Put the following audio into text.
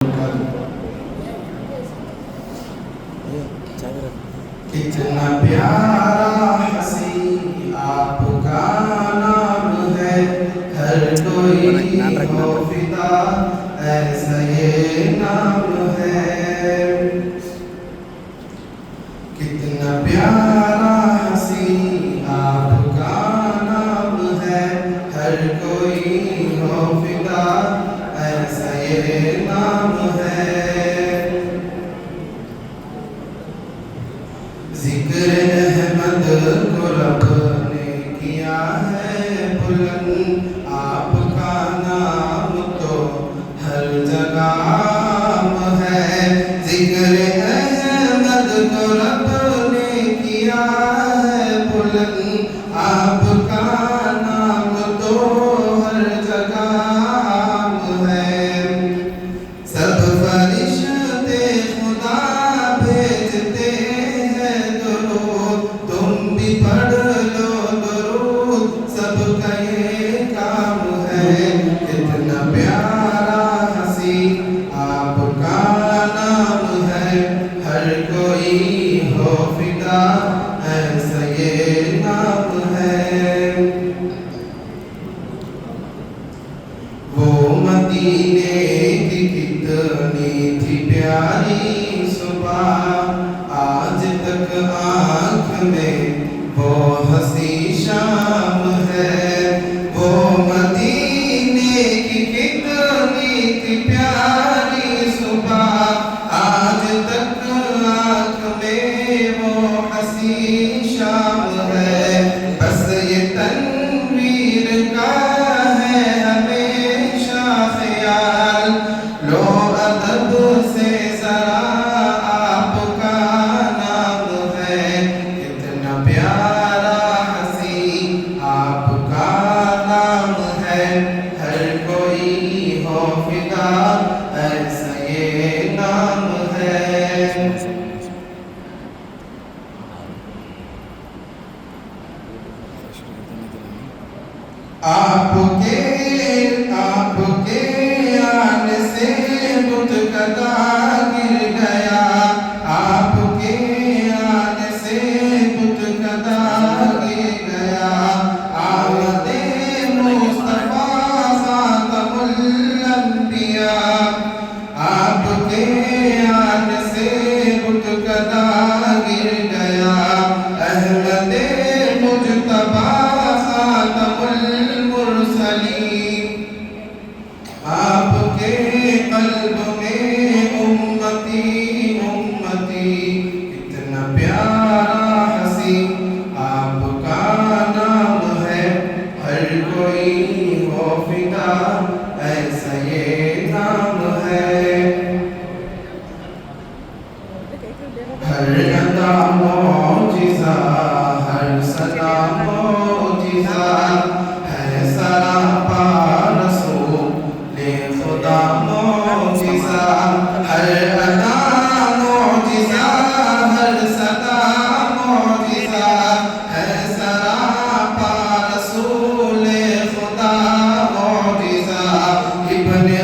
कितना प्यारा हसी आपका नाम है, हर कोई हो फिदा ऐसा ये नाम है। कितना प्यारा हसी आपका नाम है, हर कोई हो फिदा ऐसा ये नाम है। ज़िक्र अहमद को रब ने किया है बुलंद, आपका नाम तो हर जगह है। ज़िक्र अहमद को रब ने किया है बुलंद, आपका नाम तो हर जगह है। सब फरिश्ते खुदा भेजते हैं दुरूद, तुम भी पढ़ लो दुरूद, सबका ये काम है। कितना प्यारा हसी आपका नाम है, हर कोई हो फिदा ऐसा ये नाम है। वो मदीने की कितनी थी प्यारी सुबह, आज तक आँख में वो हंसी शाम है। वो मदीने की कितनी थी प्यारी सुबह, आज तक आँख में वो हंसी शाम है। बस ये तनवीर का है हमेशा ख्याल, लो अदब से जरा आपका नाम है। कितना प्यारा हसी आपका नाम है, हर कोई हो फिदा ऐसा ये नाम है। आपके आने से बुत कदा गिर गया, आपके आने से बुत कदा गिर गया। आमदे मुस्तफा खातमुल अंबिया, आपके आने से बुत कदा गिर गया। अहमदे मुजतबा खातमुल मुरसलीन, आपके कल्ब में उम्मती उम्मती। कितना प्यारा हसी आपका नाम है, हर कोई हो फिदा ऐसा ये नाम है। हर अदा मौजिज़ा, हर सदा मौजिज़ा है, सरापा रसूले खुदा मौजिज़ा। हर अदा मौजिज़ा, हर सदा मौजिज़ा है, सरापा रसूले खुदा मौजिज़ा। इब्ने